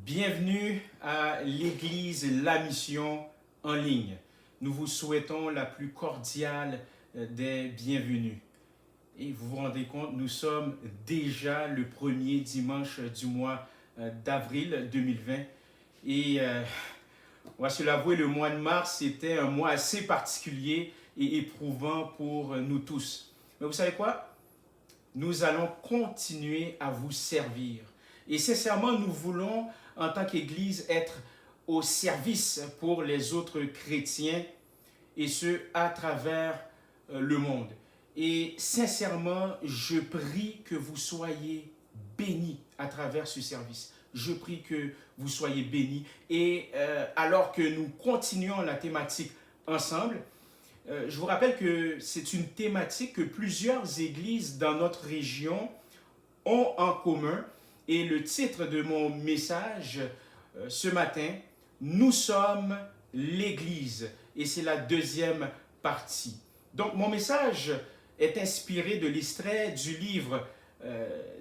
Bienvenue à l'Église La Mission en ligne. Nous vous souhaitons la plus cordiale des bienvenues. Et vous vous rendez compte, nous sommes déjà le premier dimanche du mois d'avril 2020. Et on va se l'avouer, le mois de mars était un mois assez particulier et éprouvant pour nous tous. Mais vous savez quoi? Nous allons continuer à vous servir. Et sincèrement, nous voulons, en tant qu'Église, être au service pour les autres chrétiens, et ce, à travers le monde. Et sincèrement, je prie que vous soyez bénis à travers ce service. Je prie que vous soyez bénis. Et alors que nous continuons la thématique ensemble, je vous rappelle que c'est une thématique que plusieurs églises dans notre région ont en commun. Et le titre de mon message ce matin, nous sommes l'Église. Et c'est la deuxième partie. Donc mon message est inspiré de l'extrait du livre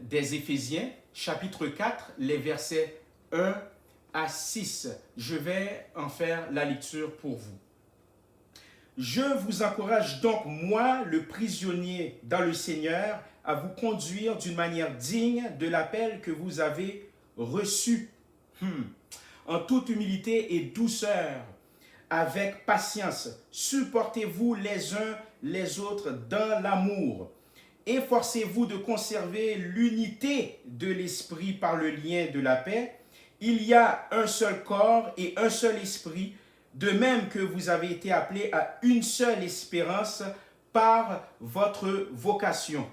des Éphésiens, chapitre 4, les versets 1 à 6. Je vais en faire la lecture pour vous. Je vous encourage donc, moi, le prisonnier dans le Seigneur, à vous conduire d'une manière digne de l'appel que vous avez reçu, en toute humilité et douceur, avec patience. Supportez-vous les uns les autres dans l'amour. Efforcez-vous de conserver l'unité de l'esprit par le lien de la paix. Il y a un seul corps et un seul esprit, de même que vous avez été appelés à une seule espérance par votre vocation.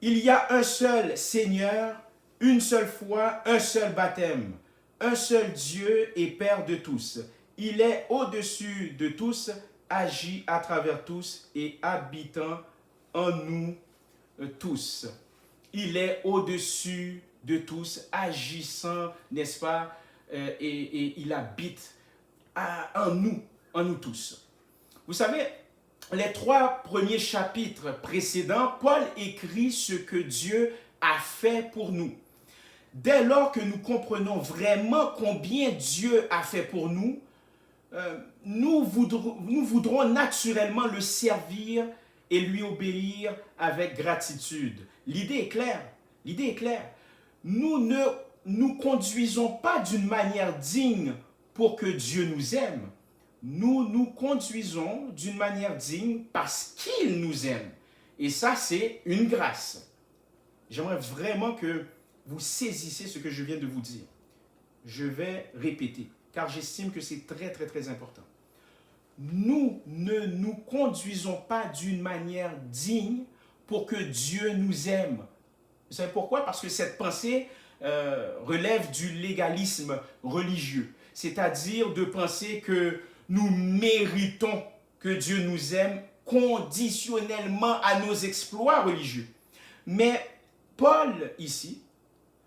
Il y a un seul Seigneur, une seule foi, un seul baptême, un seul Dieu et Père de tous. Il est au-dessus de tous, agit à travers tous et habitant en nous tous. Il est au-dessus de tous, agissant, n'est-ce pas, et il habite en nous tous. Vous savez, les 3 premiers chapitres précédents, Paul écrit ce que Dieu a fait pour nous. Dès lors que nous comprenons vraiment combien Dieu a fait pour nous, nous voudrons naturellement le servir et lui obéir avec gratitude. L'idée est claire. L'idée est claire. Nous ne nous conduisons pas d'une manière digne pour que Dieu nous aime. Nous nous conduisons d'une manière digne parce qu'il nous aime. Et ça, c'est une grâce. J'aimerais vraiment que vous saisissiez ce que je viens de vous dire. Je vais répéter, car j'estime que c'est très, très, très important. Nous ne nous conduisons pas d'une manière digne pour que Dieu nous aime. Vous savez pourquoi? Parce que cette pensée relève du légalisme religieux. C'est-à-dire de penser que nous méritons que Dieu nous aime conditionnellement à nos exploits religieux. Mais Paul, ici,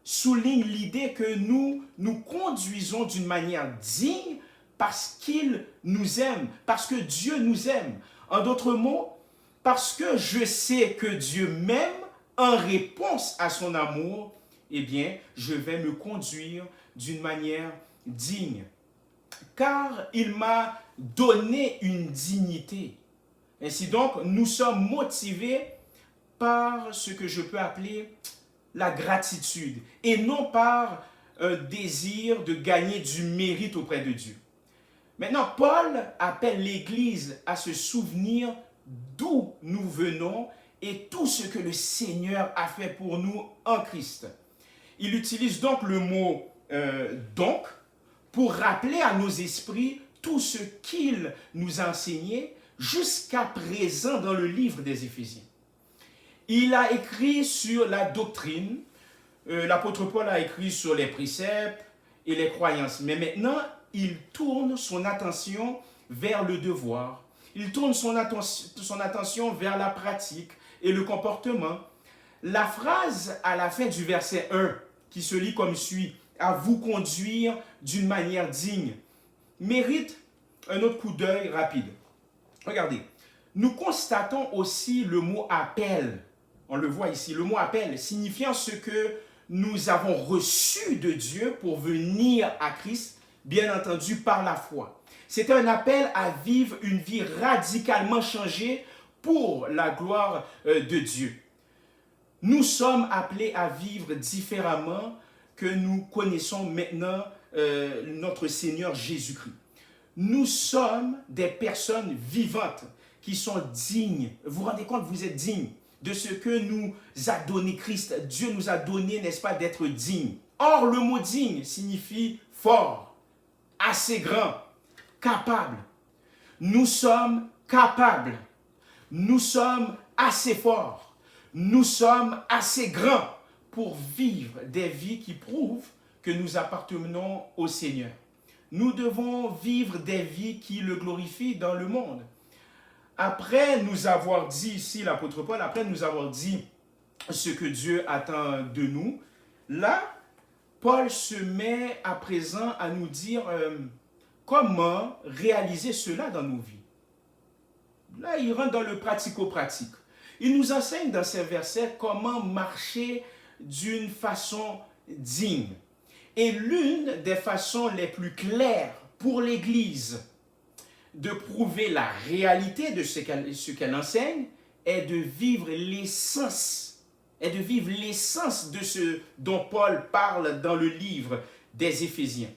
souligne l'idée que nous nous conduisons d'une manière digne parce qu'il nous aime, parce que Dieu nous aime. En d'autres mots, parce que je sais que Dieu m'aime, en réponse à son amour, eh bien, je vais me conduire d'une manière digne. Car il m'a donné une dignité. Ainsi donc, nous sommes motivés par ce que je peux appeler la gratitude et non par un désir de gagner du mérite auprès de Dieu. Maintenant, Paul appelle l'Église à se souvenir d'où nous venons et tout ce que le Seigneur a fait pour nous en Christ. Il utilise donc le mot donc pour rappeler à nos esprits tout ce qu'il nous a enseigné jusqu'à présent dans le livre des Éphésiens. Il a écrit sur la doctrine, l'apôtre Paul a écrit sur les préceptes et les croyances, mais maintenant il tourne son attention vers le devoir, il tourne son attention vers la pratique et le comportement. La phrase à la fin du verset 1 qui se lit comme suit: à vous conduire d'une manière digne, mérite un autre coup d'œil rapide. Regardez, nous constatons aussi le mot appel. On le voit ici, le mot appel signifiant ce que nous avons reçu de Dieu pour venir à Christ, bien entendu par la foi. C'est un appel à vivre une vie radicalement changée pour la gloire de Dieu. Nous sommes appelés à vivre différemment que nous connaissons maintenant notre Seigneur Jésus-Christ. Nous sommes des personnes vivantes qui sont dignes. Vous vous rendez compte, vous êtes dignes de ce que nous a donné Christ. Dieu nous a donné, n'est-ce pas, d'être dignes. Or, le mot digne signifie fort, assez grand, capable. Nous sommes capables. Nous sommes assez forts. Nous sommes assez grands pour vivre des vies qui prouvent que nous appartenons au Seigneur. Nous devons vivre des vies qui le glorifient dans le monde. Après nous avoir dit ici, l'apôtre Paul, après nous avoir dit ce que Dieu attend de nous, là, Paul se met à présent à nous dire comment réaliser cela dans nos vies. Là, il rentre dans le pratico-pratique. Il nous enseigne dans ces versets comment marcher d'une façon digne. Et l'une des façons les plus claires pour l'Église de prouver la réalité de ce qu'elle enseigne est de vivre l'essence, de ce dont Paul parle dans le livre des Éphésiens.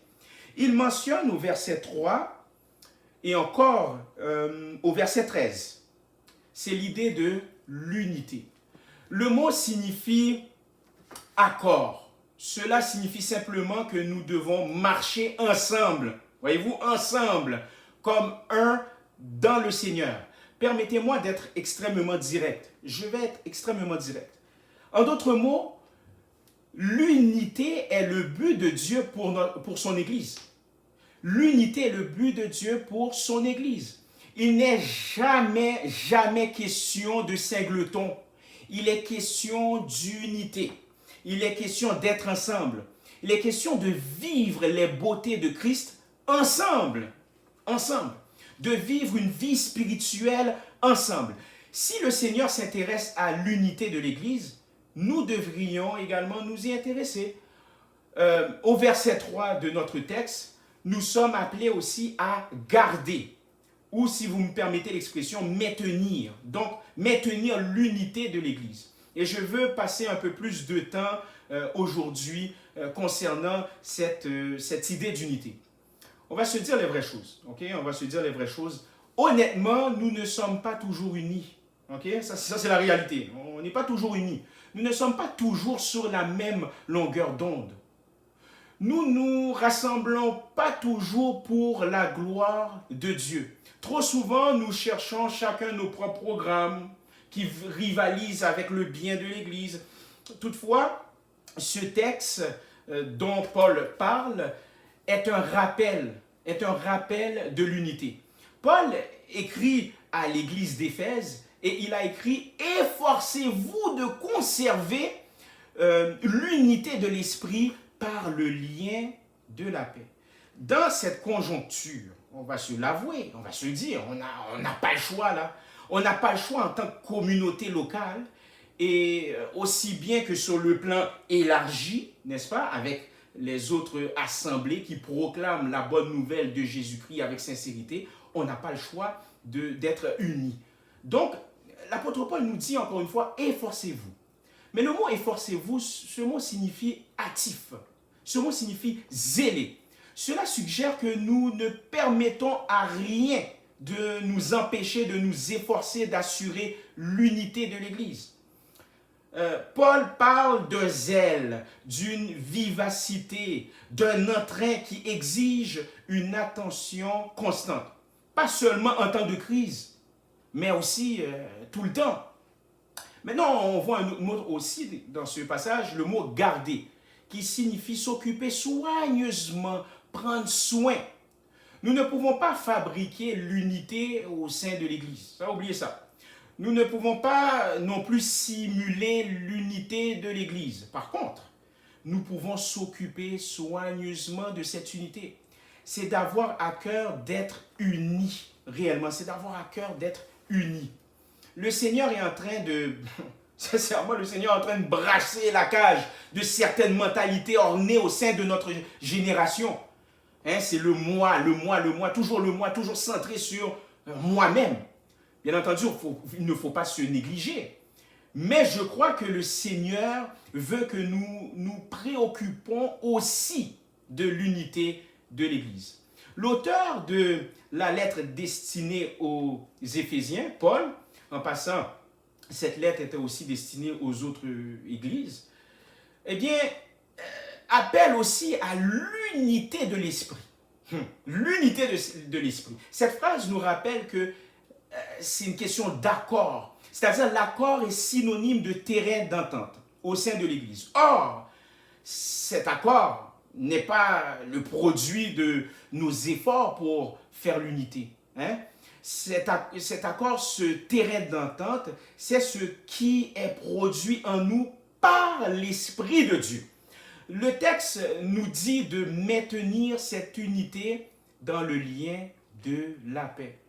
Il mentionne au verset 3 et encore au verset 13, c'est l'idée de l'unité. Le mot signifie accord. Cela signifie simplement que nous devons marcher ensemble. Voyez-vous, ensemble, comme un dans le Seigneur. Permettez-moi d'être extrêmement direct. Je vais être extrêmement direct. En d'autres mots, l'unité est le but de Dieu pour son Église. L'unité est le but de Dieu pour son Église. Il n'est jamais question de singleton. Il est question d'unité. Il est question d'être ensemble. Il est question de vivre les beautés de Christ ensemble. Ensemble. De vivre une vie spirituelle ensemble. Si le Seigneur s'intéresse à l'unité de l'Église, nous devrions également nous y intéresser. Au verset 3 de notre texte, nous sommes appelés aussi à garder, ou si vous me permettez l'expression, maintenir. Donc, maintenir l'unité de l'Église. Et je veux passer un peu plus de temps aujourd'hui concernant cette idée d'unité. On va se dire les vraies choses. Okay? On va se dire les vraies choses. Honnêtement, nous ne sommes pas toujours unis. Okay? Ça c'est la réalité. On n'est pas toujours unis. Nous ne sommes pas toujours sur la même longueur d'onde. Nous nous rassemblons pas toujours pour la gloire de Dieu. Trop souvent, nous cherchons chacun nos propres programmes qui rivalisent avec le bien de l'Église. Toutefois, ce texte dont Paul parle est un rappel de l'unité. Paul écrit à l'Église d'Éphèse et il a écrit « Efforcez-vous de conserver l'unité de l'esprit par le lien de la paix. » Dans cette conjoncture, on va se l'avouer, on va se dire, on n'a pas le choix là. On n'a pas le choix en tant que communauté locale et aussi bien que sur le plan élargi, n'est-ce pas, avec les autres assemblées qui proclament la bonne nouvelle de Jésus-Christ avec sincérité, on n'a pas le choix d'être unis. Donc, l'apôtre Paul nous dit encore une fois, efforcez-vous. Mais le mot efforcez-vous, ce mot signifie actif. Ce mot signifie zéler. Cela suggère que nous ne permettons à rien de nous empêcher, de nous efforcer d'assurer l'unité de l'Église. Paul parle de zèle, d'une vivacité, d'un entrain qui exige une attention constante. Pas seulement en temps de crise, mais aussi tout le temps. Maintenant, on voit un autre mot aussi dans ce passage, le mot garder, qui signifie s'occuper soigneusement, prendre soin. Nous ne pouvons pas fabriquer l'unité au sein de l'Église. Ça, oubliez ça. Nous ne pouvons pas non plus simuler l'unité de l'Église. Par contre, nous pouvons s'occuper soigneusement de cette unité. C'est d'avoir à cœur d'être unis, réellement. C'est d'avoir à cœur d'être unis. Le Seigneur est en train Sincèrement, le Seigneur est en train de brasser la cage de certaines mentalités ornées au sein de notre génération. Hein, c'est le moi, toujours centré sur moi-même. Bien entendu, il ne faut pas se négliger. Mais je crois que le Seigneur veut que nous nous préoccupons aussi de l'unité de l'Église. L'auteur de la lettre destinée aux Éphésiens, Paul, en passant, cette lettre était aussi destinée aux autres églises, eh bien, appelle aussi à l'unité de l'esprit. L'unité de l'esprit. Cette phrase nous rappelle que c'est une question d'accord. C'est-à-dire l'accord est synonyme de terrain d'entente au sein de l'Église. Or, cet accord n'est pas le produit de nos efforts pour faire l'unité. Hein? Cet accord, ce terrain d'entente, c'est ce qui est produit en nous par l'Esprit de Dieu. Le texte nous dit de maintenir cette unité dans le lien de la paix.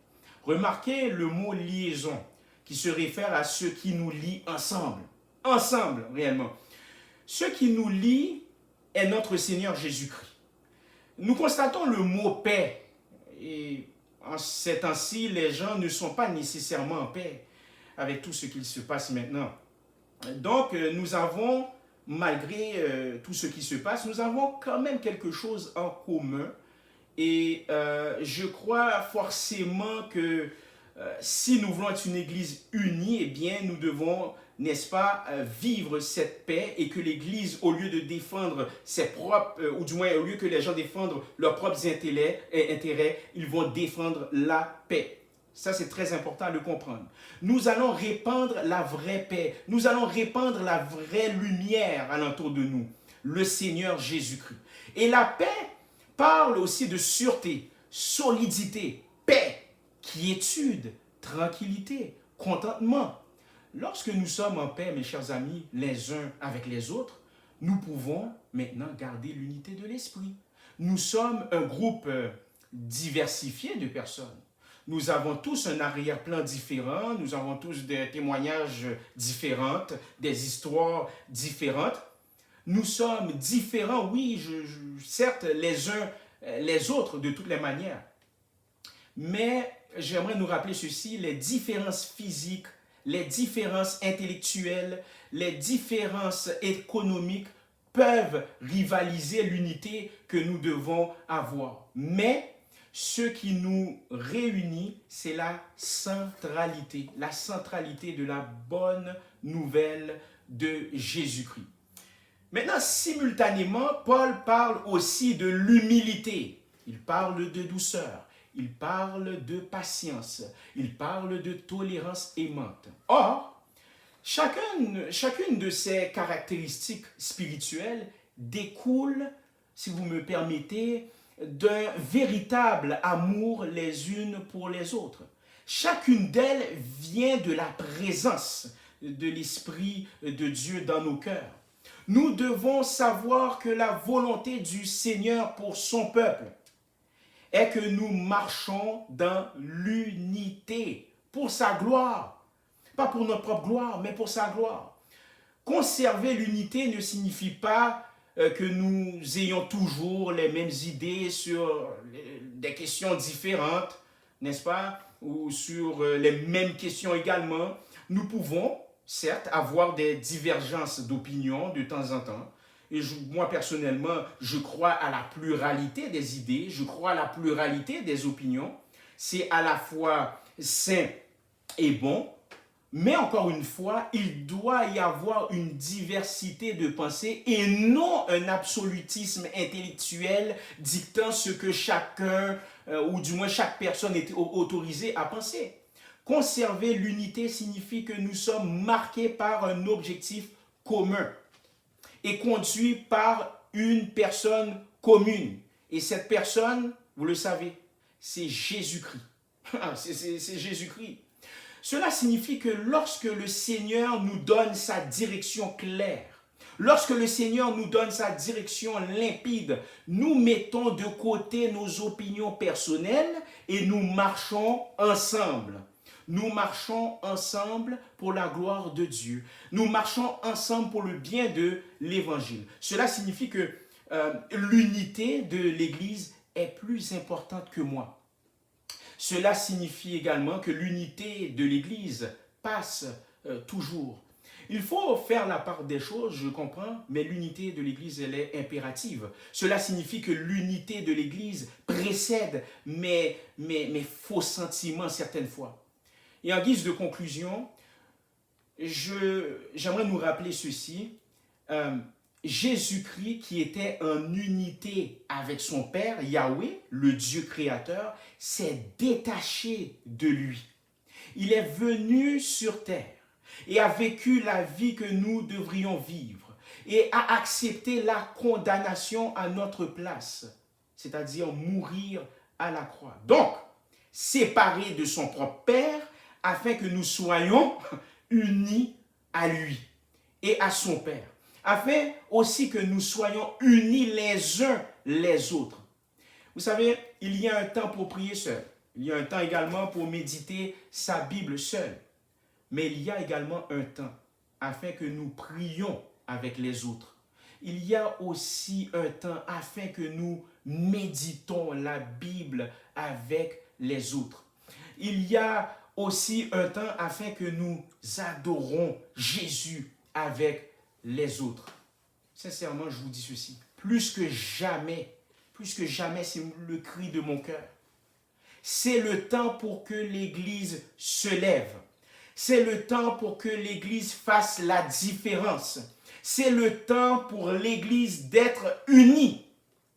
Remarquez le mot liaison qui se réfère à ce qui nous lie ensemble. Ensemble, réellement. Ce qui nous lie est notre Seigneur Jésus-Christ. Nous constatons le mot paix. Et en ces temps-ci, les gens ne sont pas nécessairement en paix avec tout ce qui se passe maintenant. Donc, nous avons, malgré tout ce qui se passe, nous avons quand même quelque chose en commun. Et je crois forcément que si nous voulons être une église unie, eh bien, nous devons, n'est-ce pas, vivre cette paix et que l'église, au lieu de défendre ses propres, ou du moins au lieu que les gens défendent leurs propres intérêts, ils vont défendre la paix. Ça, c'est très important à le comprendre. Nous allons répandre la vraie paix. Nous allons répandre la vraie lumière alentour de nous, le Seigneur Jésus-Christ. Et la paix parle aussi de sûreté, solidité, paix, quiétude, tranquillité, contentement. Lorsque nous sommes en paix, mes chers amis, les uns avec les autres, nous pouvons maintenant garder l'unité de l'esprit. Nous sommes un groupe diversifié de personnes. Nous avons tous un arrière-plan différent, nous avons tous des témoignages différents, des histoires différentes. Nous sommes différents, oui, certes, les uns les autres de toutes les manières. Mais j'aimerais nous rappeler ceci, les différences physiques, les différences intellectuelles, les différences économiques peuvent rivaliser l'unité que nous devons avoir. Mais ce qui nous réunit, c'est la centralité de la bonne nouvelle de Jésus-Christ. Maintenant, simultanément, Paul parle aussi de l'humilité. Il parle de douceur. Il parle de patience. Il parle de tolérance aimante. Or, chacune de ces caractéristiques spirituelles découle, si vous me permettez, d'un véritable amour les unes pour les autres. Chacune d'elles vient de la présence de l'Esprit de Dieu dans nos cœurs. Nous devons savoir que la volonté du Seigneur pour son peuple est que nous marchons dans l'unité pour sa gloire. Pas pour notre propre gloire, mais pour sa gloire. Conserver l'unité ne signifie pas que nous ayons toujours les mêmes idées sur des questions différentes, n'est-ce pas? Ou sur les mêmes questions également. Nous pouvons, certes, avoir des divergences d'opinion de temps en temps. Et moi, personnellement, je crois à la pluralité des idées, je crois à la pluralité des opinions. C'est à la fois sain et bon, mais encore une fois, il doit y avoir une diversité de pensées et non un absolutisme intellectuel dictant ce que chacun, ou du moins chaque personne est autorisée à penser. Conserver l'unité signifie que nous sommes marqués par un objectif commun et conduits par une personne commune. Et cette personne, vous le savez, c'est Jésus-Christ. C'est Jésus-Christ. Cela signifie que lorsque le Seigneur nous donne sa direction claire, lorsque le Seigneur nous donne sa direction limpide, nous mettons de côté nos opinions personnelles et nous marchons ensemble. Nous marchons ensemble pour la gloire de Dieu. Nous marchons ensemble pour le bien de l'Évangile. Cela signifie que l'unité de l'Église est plus importante que moi. Cela signifie également que l'unité de l'Église passe toujours. Il faut faire la part des choses, je comprends, mais l'unité de l'Église, elle est impérative. Cela signifie que l'unité de l'Église précède mes faux sentiments certaines fois. Et en guise de conclusion, j'aimerais nous rappeler ceci. Jésus-Christ, qui était en unité avec son Père, Yahweh, le Dieu créateur, s'est détaché de lui. Il est venu sur terre et a vécu la vie que nous devrions vivre et a accepté la condamnation à notre place, c'est-à-dire mourir à la croix. Donc, séparé de son propre Père, afin que nous soyons unis à lui et à son Père, afin aussi que nous soyons unis les uns les autres. Vous savez, il y a un temps pour prier seul. Il y a un temps également pour méditer sa Bible seul. Mais il y a également un temps afin que nous prions avec les autres. Il y a aussi un temps afin que nous méditons la Bible avec les autres. Il y a aussi un temps afin que nous adorons Jésus avec les autres. Sincèrement, je vous dis ceci. Plus que jamais, c'est le cri de mon cœur. C'est le temps pour que l'Église se lève. C'est le temps pour que l'Église fasse la différence. C'est le temps pour l'Église d'être unie.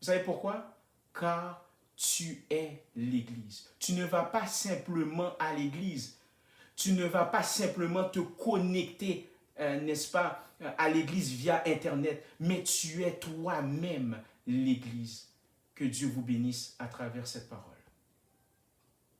Vous savez pourquoi? Car tu es l'Église. Tu ne vas pas simplement à l'Église. Tu ne vas pas simplement te connecter, n'est-ce pas, à l'Église via Internet. Mais tu es toi-même l'Église. Que Dieu vous bénisse à travers cette parole.